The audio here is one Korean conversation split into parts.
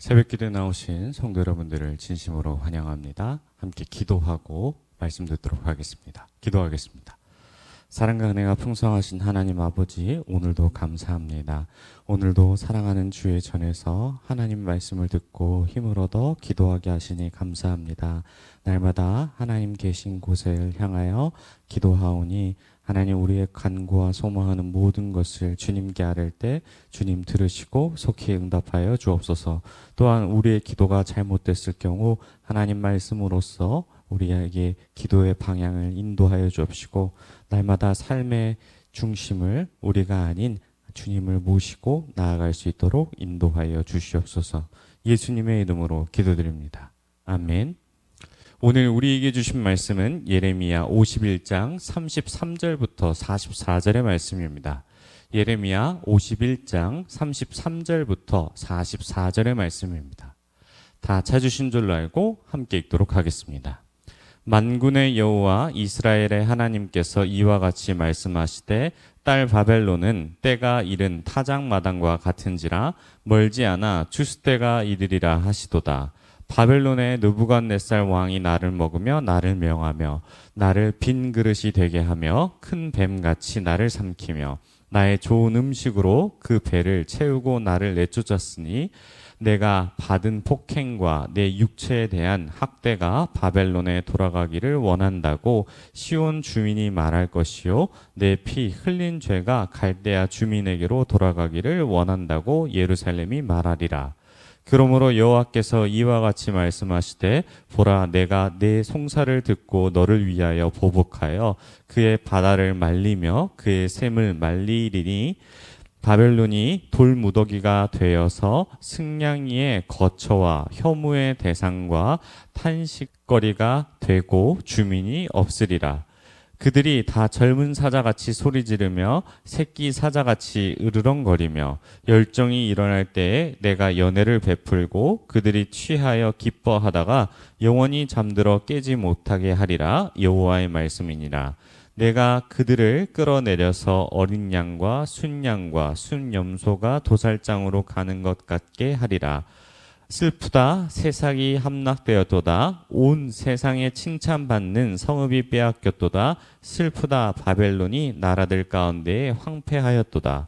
새벽기도에 나오신 성도 여러분들을 진심으로 환영합니다. 함께 기도하고 말씀 듣도록 하겠습니다. 기도하겠습니다. 사랑과 은혜가 풍성하신 하나님 아버지, 오늘도 감사합니다. 오늘도 사랑하는 주의 전에서 하나님 말씀을 듣고 힘을 얻어 기도하게 하시니 감사합니다. 날마다 하나님 계신 곳을 향하여 기도하오니 하나님, 우리의 간구와 소망하는 모든 것을 주님께 아뢰 때 주님 들으시고 속히 응답하여 주옵소서. 또한 우리의 기도가 잘못됐을 경우 하나님 말씀으로써 우리에게 기도의 방향을 인도하여 주옵시고, 날마다 삶의 중심을 우리가 아닌 주님을 모시고 나아갈 수 있도록 인도하여 주시옵소서. 예수님의 이름으로 기도드립니다. 아멘. 오늘 우리에게 주신 말씀은 예레미야 51장 33절부터 44절의 말씀입니다. 예레미야 51장 33절부터 44절의 말씀입니다. 다 찾으신 줄로 알고 함께 읽도록 하겠습니다. 만군의 여호와 이스라엘의 하나님께서 이와 같이 말씀하시되, 딸 바벨론은 때가 이른 타작마당과 같은지라 멀지 않아 추수 때가 이르리라 하시도다. 바벨론의 느부갓네살 왕이 나를 먹으며 나를 명하며 나를 빈 그릇이 되게 하며 큰 뱀같이 나를 삼키며 나의 좋은 음식으로 그 배를 채우고 나를 내쫓았으니, 내가 받은 폭행과 내 육체에 대한 학대가 바벨론에 돌아가기를 원한다고 시온 주민이 말할 것이요, 내 피 흘린 죄가 갈대아 주민에게로 돌아가기를 원한다고 예루살렘이 말하리라. 그러므로 여호와께서 이와 같이 말씀하시되, 보라, 내가 내 송사를 듣고 너를 위하여 보복하여 그의 바다를 말리며 그의 샘을 말리리니, 바벨론이 돌무더기가 되어서 승냥이의 거처와 혐오의 대상과 탄식거리가 되고 주민이 없으리라. 그들이 다 젊은 사자같이 소리 지르며 새끼 사자같이 으르렁거리며 열정이 일어날 때에 내가 연회를 베풀고 그들이 취하여 기뻐하다가 영원히 잠들어 깨지 못하게 하리라. 여호와의 말씀이니라. 내가 그들을 끌어내려서 어린 양과 순양과 순염소가 도살장으로 가는 것 같게 하리라. 슬프다, 세상이 함락되었도다. 온 세상에 칭찬받는 성읍이 빼앗겼도다. 슬프다, 바벨론이 나라들 가운데에 황폐하였도다.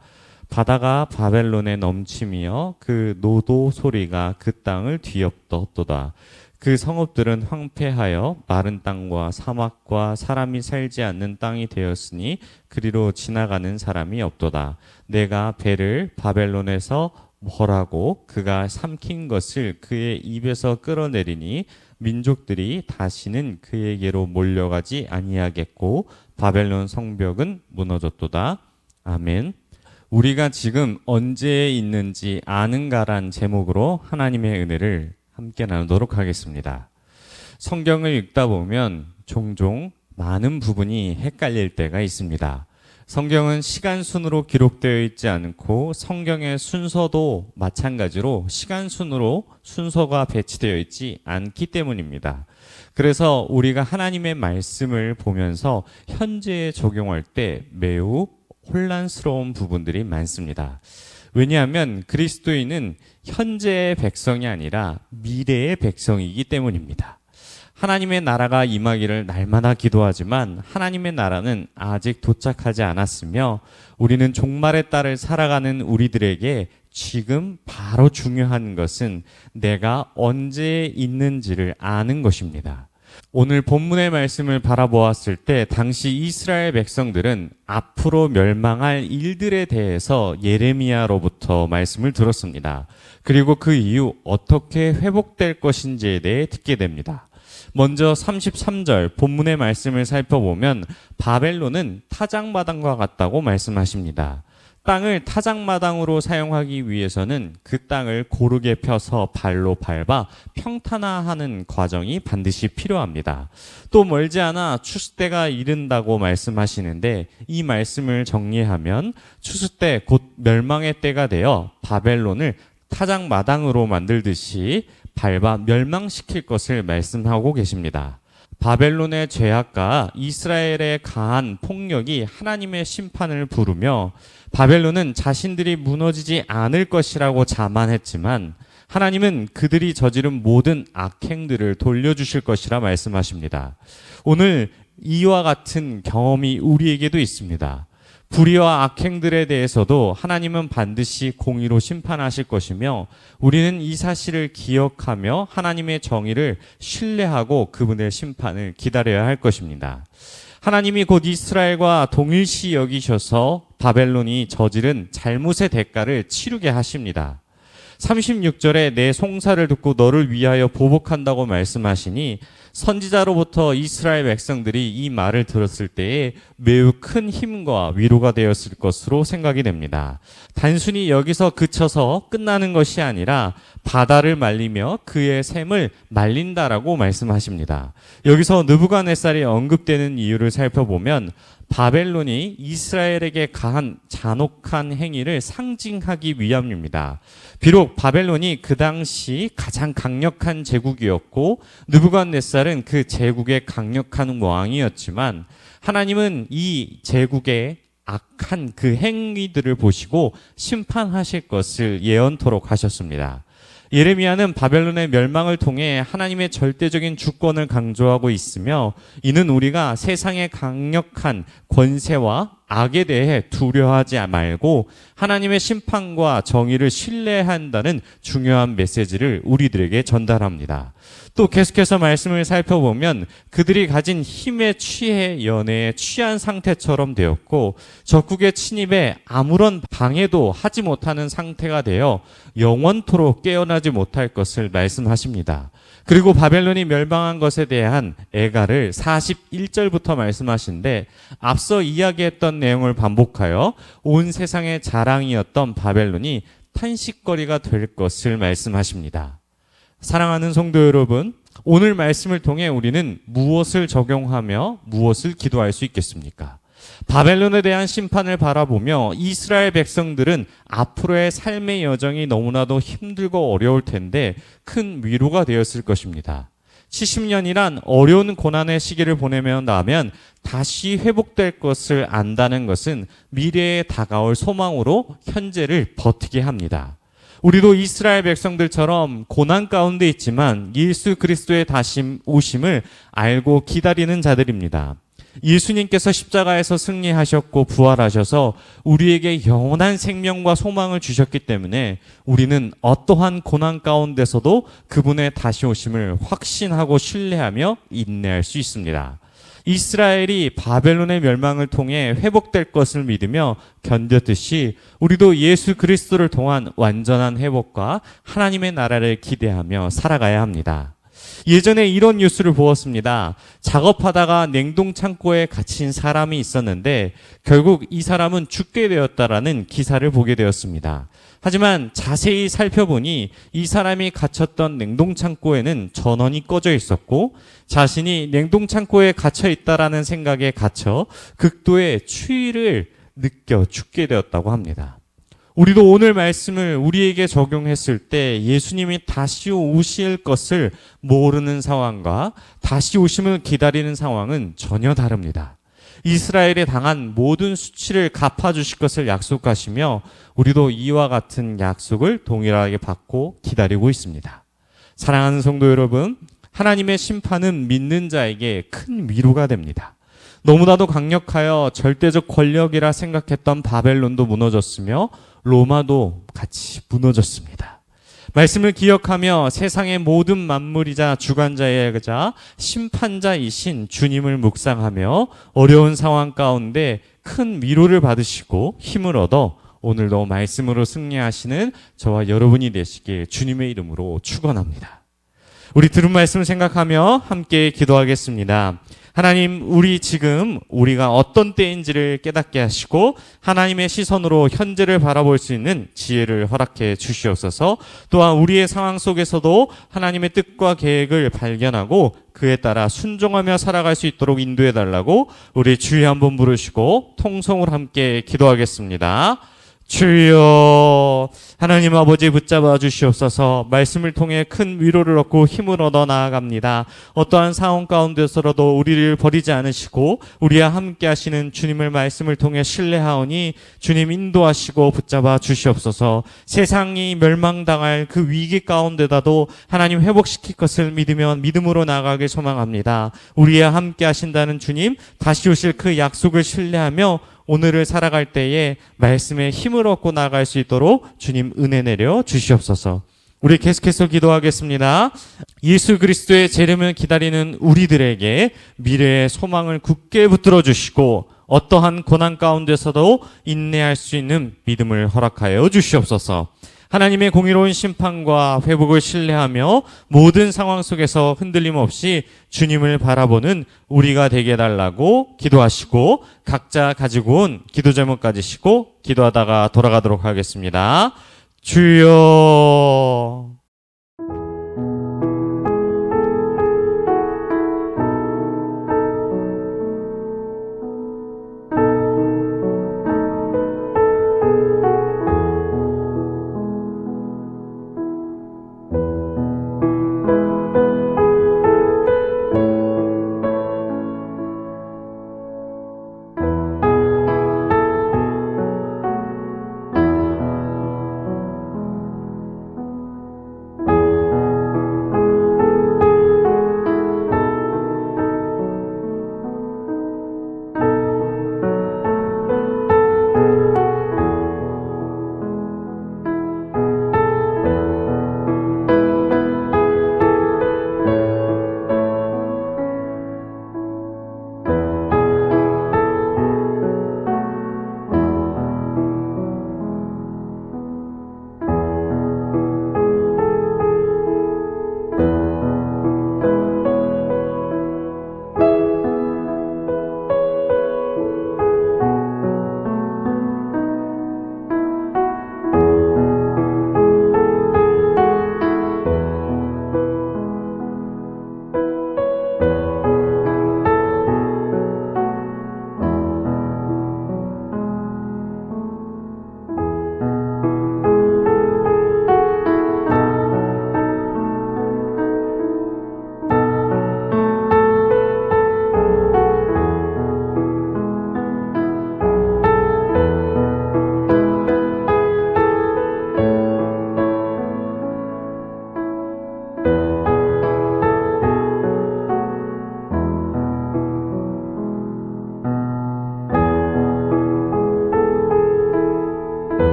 바다가 바벨론에 넘치며 그 노도 소리가 그 땅을 뒤엎었도다. 그 성읍들은 황폐하여 마른 땅과 사막과 사람이 살지 않는 땅이 되었으니 그리로 지나가는 사람이 없도다. 내가 배를 바벨론에서 벌하고 그가 삼킨 것을 그의 입에서 끌어내리니 민족들이 다시는 그에게로 몰려가지 아니하겠고 바벨론 성벽은 무너졌도다. 아멘. 우리가 지금 언제에 있는지 아는가란 제목으로 하나님의 은혜를 함께 나누도록 하겠습니다. 성경을 읽다 보면 종종 많은 부분이 헷갈릴 때가 있습니다. 성경은 시간 순으로 기록되어 있지 않고 성경의 순서도 마찬가지로 시간 순으로 순서가 배치되어 있지 않기 때문입니다. 그래서 우리가 하나님의 말씀을 보면서 현재에 적용할 때 매우 혼란스러운 부분들이 많습니다. 왜냐하면 그리스도인은 현재의 백성이 아니라 미래의 백성이기 때문입니다. 하나님의 나라가 임하기를 날마다 기도하지만 하나님의 나라는 아직 도착하지 않았으며, 우리는 종말의 딸을 살아가는 우리들에게 지금 바로 중요한 것은 내가 언제 있는지를 아는 것입니다. 오늘 본문의 말씀을 바라보았을 때 당시 이스라엘 백성들은 앞으로 멸망할 일들에 대해서 예레미야로부터 말씀을 들었습니다. 그리고 그 이후 어떻게 회복될 것인지에 대해 듣게 됩니다. 먼저 33절 본문의 말씀을 살펴보면 바벨론은 타작마당과 같다고 말씀하십니다. 땅을 타작마당으로 사용하기 위해서는 그 땅을 고르게 펴서 발로 밟아 평탄화하는 과정이 반드시 필요합니다. 또 멀지 않아 추수때가 이른다고 말씀하시는데, 이 말씀을 정리하면 추수때 곧 멸망의 때가 되어 바벨론을 타작마당으로 만들듯이 밟아 멸망시킬 것을 말씀하고 계십니다. 바벨론의 죄악과 이스라엘의 강한 폭력이 하나님의 심판을 부르며, 바벨론은 자신들이 무너지지 않을 것이라고 자만했지만 하나님은 그들이 저지른 모든 악행들을 돌려주실 것이라 말씀하십니다. 오늘 이와 같은 경험이 우리에게도 있습니다. 불의와 악행들에 대해서도 하나님은 반드시 공의로 심판하실 것이며 우리는 이 사실을 기억하며 하나님의 정의를 신뢰하고 그분의 심판을 기다려야 할 것입니다. 하나님이 곧 이스라엘과 동일시 여기셔서 바벨론이 저지른 잘못의 대가를 치르게 하십니다. 36절에 내 송사를 듣고 너를 위하여 보복한다고 말씀하시니 선지자로부터 이스라엘 백성들이 이 말을 들었을 때에 매우 큰 힘과 위로가 되었을 것으로 생각이 됩니다. 단순히 여기서 그쳐서 끝나는 것이 아니라 바다를 말리며 그의 샘을 말린다라고 말씀하십니다. 여기서 느부갓네살이 언급되는 이유를 살펴보면 바벨론이 이스라엘에게 가한 잔혹한 행위를 상징하기 위함입니다. 비록 바벨론이 그 당시 가장 강력한 제국이었고 느부갓네살은 그 제국의 강력한 왕이었지만 하나님은 이 제국의 악한 그 행위들을 보시고 심판하실 것을 예언토록 하셨습니다. 예레미야는 바벨론의 멸망을 통해 하나님의 절대적인 주권을 강조하고 있으며 이는 우리가 세상의 강력한 권세와 악에 대해 두려워하지 말고 하나님의 심판과 정의를 신뢰한다는 중요한 메시지를 우리들에게 전달합니다. 또 계속해서 말씀을 살펴보면 그들이 가진 힘에 취해 연애에 취한 상태처럼 되었고 적국의 침입에 아무런 방해도 하지 못하는 상태가 되어 영원토록 깨어나지 못할 것을 말씀하십니다. 그리고 바벨론이 멸망한 것에 대한 애가를 41절부터 말씀하신데 앞서 이야기했던 내용을 반복하여 온 세상의 자랑이었던 바벨론이 탄식거리가 될 것을 말씀하십니다. 사랑하는 성도 여러분, 오늘 말씀을 통해 우리는 무엇을 적용하며 무엇을 기도할 수 있겠습니까? 바벨론에 대한 심판을 바라보며 이스라엘 백성들은 앞으로의 삶의 여정이 너무나도 힘들고 어려울 텐데 큰 위로가 되었을 것입니다. 70년이란 어려운 고난의 시기를 보내며 나면 다시 회복될 것을 안다는 것은 미래에 다가올 소망으로 현재를 버티게 합니다. 우리도 이스라엘 백성들처럼 고난 가운데 있지만 예수 그리스도의 다시 오심을 알고 기다리는 자들입니다. 예수님께서 십자가에서 승리하셨고 부활하셔서 우리에게 영원한 생명과 소망을 주셨기 때문에 우리는 어떠한 고난 가운데서도 그분의 다시 오심을 확신하고 신뢰하며 인내할 수 있습니다. 이스라엘이 바벨론의 멸망을 통해 회복될 것을 믿으며 견뎠듯이 우리도 예수 그리스도를 통한 완전한 회복과 하나님의 나라를 기대하며 살아가야 합니다. 예전에 이런 뉴스를 보았습니다. 작업하다가 냉동 창고에 갇힌 사람이 있었는데 결국 이 사람은 죽게 되었다라는 기사를 보게 되었습니다. 하지만 자세히 살펴보니 이 사람이 갇혔던 냉동 창고에는 전원이 꺼져 있었고 자신이 냉동 창고에 갇혀 있다라는 생각에 갇혀 극도의 추위를 느껴 죽게 되었다고 합니다. 우리도 오늘 말씀을 우리에게 적용했을 때 예수님이 다시 오실 것을 모르는 상황과 다시 오심을 기다리는 상황은 전혀 다릅니다. 이스라엘에 당한 모든 수치를 갚아주실 것을 약속하시며 우리도 이와 같은 약속을 동일하게 받고 기다리고 있습니다. 사랑하는 성도 여러분, 하나님의 심판은 믿는 자에게 큰 위로가 됩니다. 너무나도 강력하여 절대적 권력이라 생각했던 바벨론도 무너졌으며 로마도 같이 무너졌습니다. 말씀을 기억하며 세상의 모든 만물이자 주관자이자 심판자이신 주님을 묵상하며 어려운 상황 가운데 큰 위로를 받으시고 힘을 얻어 오늘도 말씀으로 승리하시는 저와 여러분이 되시길 주님의 이름으로 축원합니다. 우리 들은 말씀을 생각하며 함께 기도하겠습니다. 하나님, 우리가 어떤 때인지를 깨닫게 하시고 하나님의 시선으로 현재를 바라볼 수 있는 지혜를 허락해 주시옵소서. 또한 우리의 상황 속에서도 하나님의 뜻과 계획을 발견하고 그에 따라 순종하며 살아갈 수 있도록 인도해 달라고 우리 주여 한번 부르시고 통성을 함께 기도하겠습니다. 주여, 하나님 아버지 붙잡아 주시옵소서. 말씀을 통해 큰 위로를 얻고 힘을 얻어 나아갑니다. 어떠한 상황 가운데서라도 우리를 버리지 않으시고 우리와 함께 하시는 주님을 말씀을 통해 신뢰하오니 주님 인도하시고 붙잡아 주시옵소서. 세상이 멸망당할 그 위기 가운데다도 하나님 회복시킬 것을 믿으며 믿음으로 나아가길 소망합니다. 우리와 함께 하신다는 주님, 다시 오실 그 약속을 신뢰하며 오늘을 살아갈 때에 말씀에 힘을 얻고 나아갈 수 있도록 주님 은혜 내려 주시옵소서. 우리 계속해서 기도하겠습니다. 예수 그리스도의 재림을 기다리는 우리들에게 미래의 소망을 굳게 붙들어 주시고 어떠한 고난 가운데서도 인내할 수 있는 믿음을 허락하여 주시옵소서. 하나님의 공의로운 심판과 회복을 신뢰하며 모든 상황 속에서 흔들림 없이 주님을 바라보는 우리가 되게 해달라고 기도하시고 각자 가지고 온 기도 제목 가지시고 기도하다가 돌아가도록 하겠습니다. 주여.